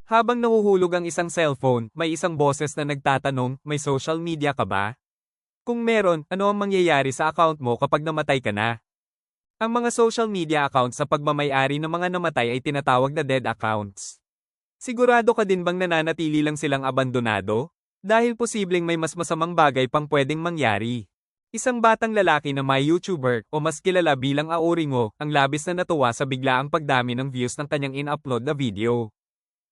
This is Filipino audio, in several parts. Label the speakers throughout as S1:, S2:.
S1: Habang nahuhulog ang isang cellphone, may isang boses na nagtatanong, may social media ka ba? Kung meron, ano ang mangyayari sa account mo kapag namatay ka na? Ang mga social media accounts sa pagmamayari ng mga namatay ay tinatawag na dead accounts. Sigurado ka din bang nananatili lang silang abandonado? Dahil posibleng may mas masamang bagay pang pwedeng mangyari. Isang batang lalaki na may YouTuber o mas kilala bilang Aoringo ang labis na natuwa sa biglaang pagdami ng views ng kanyang in-upload na video.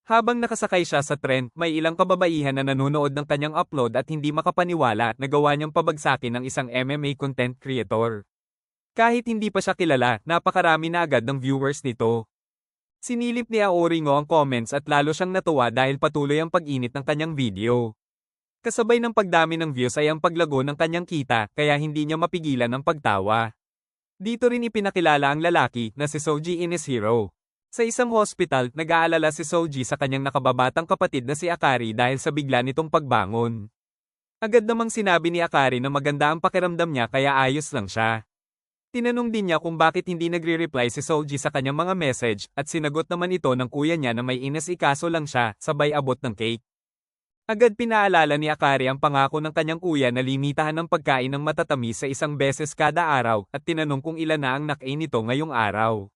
S1: Habang nakasakay siya sa trend, may ilang kababaihan na nanonood ng kanyang upload at hindi makapaniwala at nagawa niyang pabagsakin ng isang MMA content creator. Kahit hindi pa siya kilala, napakarami na agad ng viewers nito. Sinilip ni Aoringo ang comments at lalo siyang natuwa dahil patuloy ang pag-init ng kanyang video. Kasabay ng pagdami ng views ay ang paglago ng kanyang kita, kaya hindi niya mapigilan ang pagtawa. Dito rin ipinakilala ang lalaki na si Soji Inishiro. Sa isang hospital, nag-aalala si Soji sa kanyang nakababatang kapatid na si Akari dahil sa bigla nitong pagbangon. Agad namang sinabi ni Akari na maganda ang pakiramdam niya kaya ayos lang siya. Tinanong din niya kung bakit hindi nagre-reply si Soji sa kanyang mga message at sinagot naman ito ng kuya niya na may inasikaso lang siya, sabay abot ng cake. Agad pinaalala ni Akari ang pangako ng kanyang kuya na limitahan ng pagkain ng matatamis sa isang beses kada araw at tinanong kung ilan na ang nakain nito ngayong araw.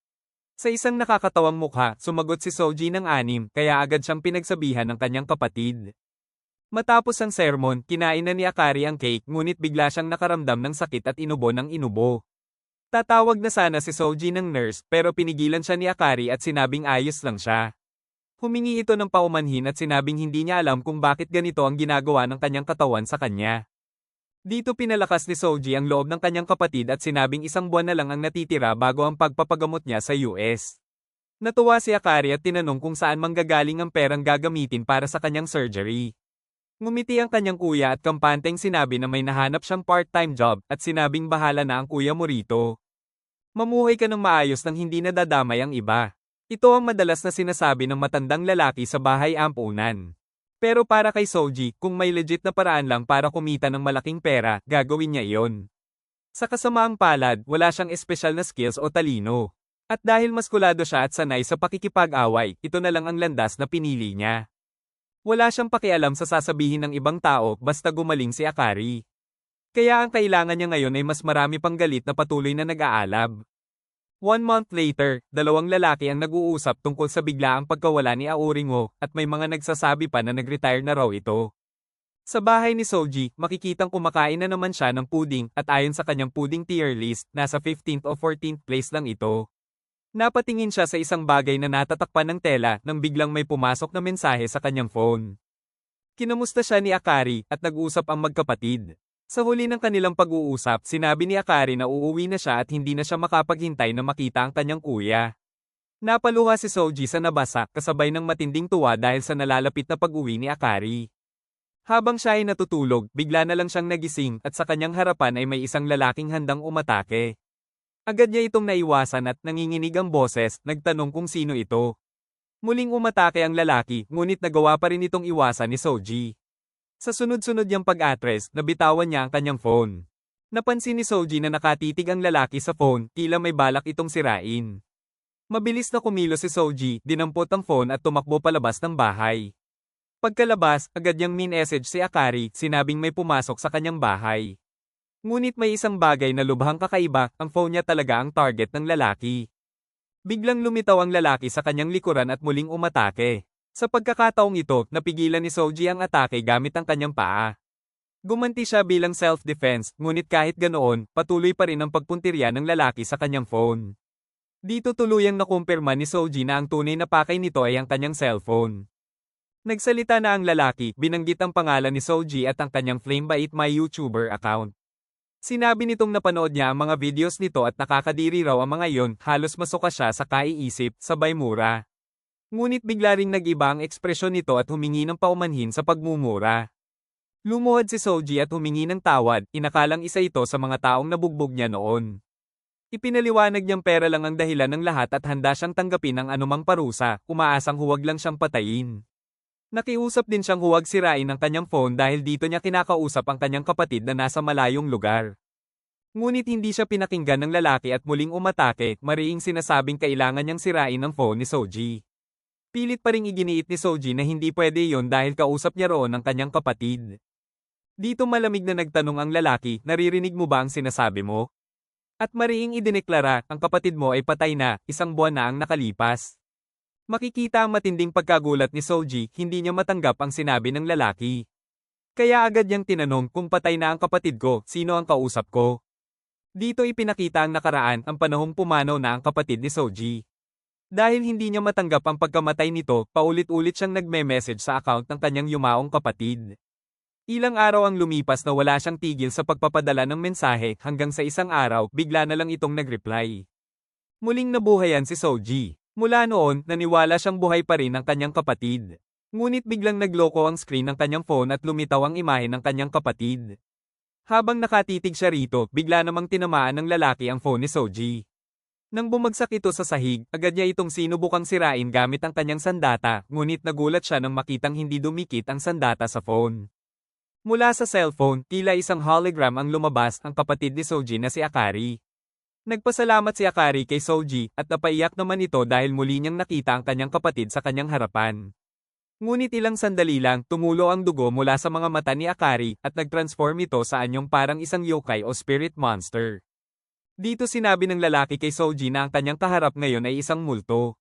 S1: Sa isang nakakatawang mukha, sumagot si Soji ng 6, kaya agad siyang pinagsabihan ng kanyang kapatid. Matapos ang sermon, kinain na ni Akari ang cake ngunit bigla siyang nakaramdam ng sakit at inubo ng inubo. Tatawag na sana si Soji ng nurse pero pinigilan siya ni Akari at sinabing ayos lang siya. Humingi ito ng paumanhin at sinabing hindi niya alam kung bakit ganito ang ginagawa ng kanyang katawan sa kanya. Dito pinalakas ni Soji ang loob ng kanyang kapatid at sinabing 1 buwan na lang ang natitira bago ang pagpapagamot niya sa US. Natuwa si Akari at tinanong kung saan manggagaling ang perang gagamitin para sa kanyang surgery. Ngumiti ang kanyang kuya at kampanteng sinabi na may nahanap siyang part-time job at sinabing bahala na ang kuya mo rito. Mamuhay ka ng maayos nang hindi nadadamay ang iba. Ito ang madalas na sinasabi ng matandang lalaki sa bahay ampunan. Pero para kay Soji, kung may legit na paraan lang para kumita ng malaking pera, gagawin niya iyon. Sa kasamaang palad, wala siyang espesyal na skills o talino. At dahil maskulado siya at sanay sa pakikipag-away, ito na lang ang landas na pinili niya. Wala siyang pakialam sa sasabihin ng ibang tao basta gumaling si Akari. Kaya ang kailangan niya ngayon ay mas marami pang galit na patuloy na nag-aalab. 1 month later, 2 lalaki ang nag-uusap tungkol sa biglaang pagkawala ni Aoringo at may mga nagsasabi pa na nag-retire na raw ito. Sa bahay ni Soji, makikitang kumakain na naman siya ng puding at ayon sa kanyang puding tier list, nasa 15th o 14th place lang ito. Napatingin siya sa isang bagay na natatakpan ng tela nang biglang may pumasok na mensahe sa kanyang phone. Kinamusta siya ni Akari at nag-usap ang magkapatid. Sa huli ng kanilang pag-uusap, sinabi ni Akari na uuwi na siya at hindi na siya makapaghintay na makita ang kanyang kuya. Napaluha si Soji sa nabasa kasabay ng matinding tuwa dahil sa nalalapit na pag-uwi ni Akari. Habang siya ay natutulog, bigla na lang siyang nagising at sa kanyang harapan ay may isang lalaking handang umatake. Agad niya itong naiwasan at nanginginig ang boses, nagtanong kung sino ito. Muling umatake ang lalaki, ngunit nagawa pa rin itong iwasan ni Soji. Sa sunod-sunod niyang pag-atres, nabitawan niya ang kanyang phone. Napansin ni Soji na nakatitig ang lalaki sa phone, tila may balak itong sirain. Mabilis na kumilos si Soji, dinampot ang phone at tumakbo palabas ng bahay. Pagkalabas, agad niyang minessage si Akari, sinabing may pumasok sa kanyang bahay. Ngunit may isang bagay na lubhang kakaiba, ang phone niya talaga ang target ng lalaki. Biglang lumitaw ang lalaki sa kanyang likuran at muling umatake. Sa pagkakataong ito, napigilan ni Soji ang atake gamit ang kanyang paa. Gumanti siya bilang self-defense, ngunit kahit ganoon, patuloy pa rin ang pagpuntirya ng lalaki sa kanyang phone. Dito tuluyang nakumpirma ni Soji na ang tunay na pakay nito ay ang kanyang cellphone. Nagsalita na ang lalaki, binanggit ang pangalan ni Soji at ang kanyang Flamebait My YouTuber account. Sinabi nitong napanood niya ang mga videos nito at nakakadiri raw ang mga iyon, halos masuka siya sa kaiisip, sabay mura. Ngunit bigla ring nag-iba ang ekspresyon nito at humingi ng paumanhin sa pagmumura. Lumuhod si Soji at humingi ng tawad, inakalang isa ito sa mga taong nabugbog niya noon. Ipinaliwanag niyang pera lang ang dahilan ng lahat at handa siyang tanggapin ang anumang parusa, umaasang huwag lang siyang patayin. Nakiusap din siyang huwag sirain ang kanyang phone dahil dito niya kinakausap ang kanyang kapatid na nasa malayong lugar. Ngunit hindi siya pinakinggan ng lalaki at muling umatake, mariing sinasabing kailangan niyang sirain ang phone ni Soji. Pilit pa ring iginiit ni Soji na hindi pwede yon dahil kausap niya roon ang kanyang kapatid. Dito malamig na nagtanong ang lalaki, naririnig mo ba ang sinasabi mo? At mariing idineklara, ang kapatid mo ay patay na, 1 buwan na ang nakalipas. Makikita ang matinding pagkagulat ni Soji, hindi niya matanggap ang sinabi ng lalaki. Kaya agad niyang tinanong kung patay na ang kapatid ko, sino ang kausap ko? Dito ipinakita ang nakaraan, ang panahong pumanaw na ang kapatid ni Soji. Dahil hindi niya matanggap ang pagkamatay nito, paulit-ulit siyang nagme-message sa account ng kanyang yumaong kapatid. Ilang araw ang lumipas na wala siyang tigil sa pagpapadala ng mensahe hanggang sa isang araw, bigla na lang itong nag-reply. Muling nabuhayan si Soji. Mula noon, naniwala siyang buhay pa rin ang kanyang kapatid. Ngunit biglang nagloko ang screen ng kanyang phone at lumitaw ang imahe ng kanyang kapatid. Habang nakatitig siya rito, bigla namang tinamaan ng lalaki ang phone ni Soji. Nang bumagsak ito sa sahig, agad niya itong sinubukang sirain gamit ang kanyang sandata, ngunit nagulat siya nang makitang hindi dumikit ang sandata sa phone. Mula sa cellphone, tila isang hologram ang lumabas, ang kapatid ni Soji na si Akari. Nagpasalamat si Akari kay Soji, at napaiyak naman ito dahil muli niyang nakita ang kanyang kapatid sa kanyang harapan. Ngunit ilang sandali lang, tumulo ang dugo mula sa mga mata ni Akari, at nag-transform ito sa anyong parang isang yokai o spirit monster. Dito sinabi ng lalaki kay Soji na ang kanyang kaharap ngayon ay isang multo.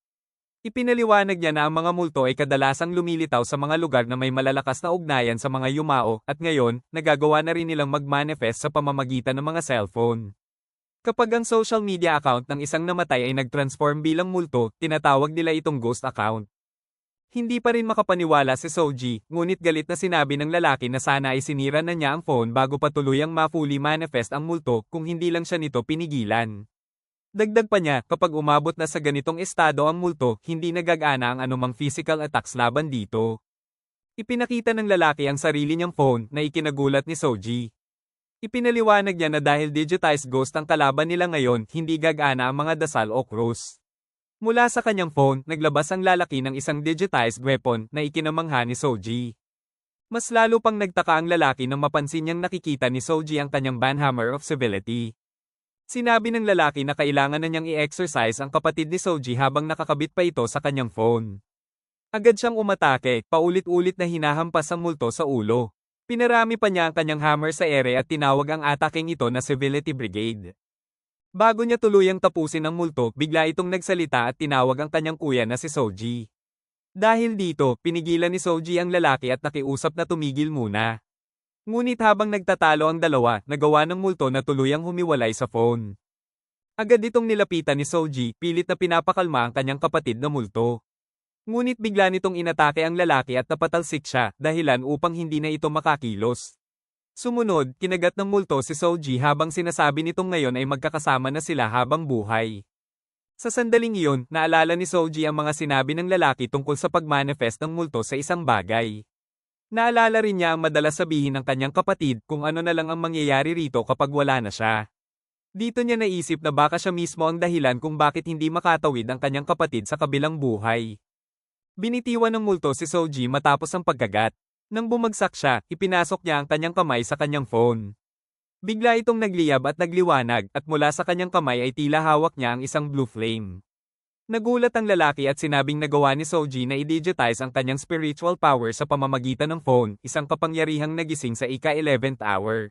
S1: Ipinaliwanag niya na ang mga multo ay kadalasang lumilitaw sa mga lugar na may malalakas na ugnayan sa mga yumao, at ngayon, nagagawa na rin nilang mag-manifest sa pamamagitan ng mga cellphone. Kapag ang social media account ng isang namatay ay nag-transform bilang multo, tinatawag nila itong ghost account. Hindi pa rin makapaniwala si Soji, ngunit galit na sinabi ng lalaki na sana ay sinira na niya ang phone bago pa tuluyang ma-fully manifest ang multo kung hindi lang siya nito pinigilan. Dagdag pa niya, kapag umabot na sa ganitong estado ang multo, hindi nagagana ang anumang physical attacks laban dito. Ipinakita ng lalaki ang sarili niyang phone na ikinagulat ni Soji. Ipinaliwanag niya na dahil digitized ghost ang kalaban nila ngayon, hindi gagana ang mga dasal o krus. Mula sa kanyang phone, naglabas ang lalaki ng isang digitized weapon na ikinamangha ni Soji. Mas lalo pang nagtaka ang lalaki nang mapansin niyang nakikita ni Soji ang kanyang banhammer of civility. Sinabi ng lalaki na kailangan na niyang i-exercise ang kapatid ni Soji habang nakakabit pa ito sa kanyang phone. Agad siyang umatake, paulit-ulit na hinahampas ang multo sa ulo. Pinarami pa niya ang kanyang hammer sa ere at tinawag ang ataking ito na Civility Brigade. Bago niya tuluyang tapusin ang multo, bigla itong nagsalita at tinawag ang kanyang kuya na si Soji. Dahil dito, pinigilan ni Soji ang lalaki at nakiusap na tumigil muna. Ngunit habang nagtatalo ang dalawa, nagawa ng multo na tuluyang humiwalay sa phone. Agad itong nilapitan ni Soji, pilit na pinapakalma ang kanyang kapatid na multo. Ngunit bigla nitong inatake ang lalaki at napatalsik siya, dahilan upang hindi na ito makakilos. Sumunod, kinagat ng multo si Soji habang sinasabi nitong ngayon ay magkakasama na sila habang buhay. Sa sandaling iyon, naalala ni Soji ang mga sinabi ng lalaki tungkol sa pagmanifest ng multo sa isang bagay. Naalala rin niya ang madalas sabihin ng kanyang kapatid kung ano na lang ang mangyayari rito kapag wala na siya. Dito niya naisip na baka siya mismo ang dahilan kung bakit hindi makatawid ang kanyang kapatid sa kabilang buhay. Binitiwan ng multo si Soji matapos ang pagkagat. Nang bumagsak siya, ipinasok niya ang kanyang kamay sa kanyang phone. Bigla itong nagliyab at nagliwanag, at mula sa kanyang kamay ay tila hawak niya ang isang blue flame. Nagulat ang lalaki at sinabing nagawa ni Soji na i-digitize ang kanyang spiritual power sa pamamagitan ng phone, isang kapangyarihang nagising sa ika-11th hour.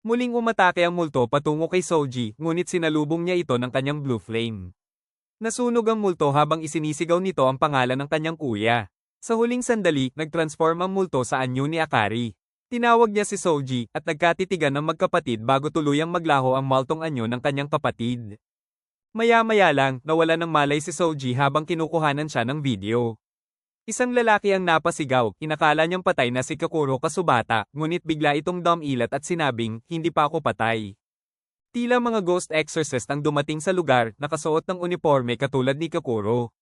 S1: Muling umatake ang multo patungo kay Soji, ngunit sinalubong niya ito ng kanyang blue flame. Nasunog ang multo habang isinisigaw nito ang pangalan ng kanyang kuya. Sa huling sandali, nag-transform ang multo sa anyo ni Akari. Tinawag niya si Soji, at nagkatitigan ng magkapatid bago tuluyang maglaho ang multong anyo ng kanyang kapatid. Maya-maya lang, nawala ng malay si Soji habang kinukuhanan siya ng video. Isang lalaki ang napasigaw, inakala niyang patay na si Kakuro Kasubata, ngunit bigla itong dumilat at sinabing, hindi pa ako patay. Tila mga ghost exorcist ang dumating sa lugar, nakasuot ng uniforme katulad ni Kakuro.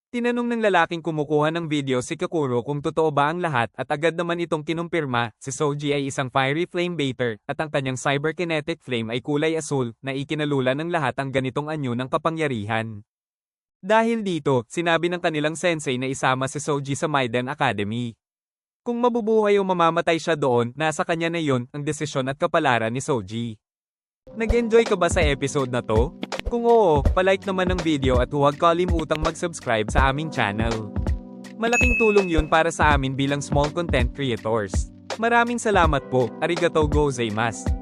S1: Tinanong ng lalaking kumukuha ng video si Kakuro kung totoo ba ang lahat at agad naman itong kinumpirma, si Soji ay isang fiery flame baiter at ang kanyang cyberkinetic flame ay kulay asul na ikinalula ng lahat ang ganitong anyo ng kapangyarihan. Dahil dito, sinabi ng kanilang sensei na isama si Soji sa Maiden Academy. Kung mabubuhay o mamamatay siya doon, nasa kanya na yon ang desisyon at kapalaran ni Soji. Nag-enjoy ka ba sa episode na to? Kung oo, palike naman ng video at huwag kalimutang mag-subscribe sa aming channel. Malaking tulong yun para sa amin bilang small content creators. Maraming salamat po, arigatou gozaimasu.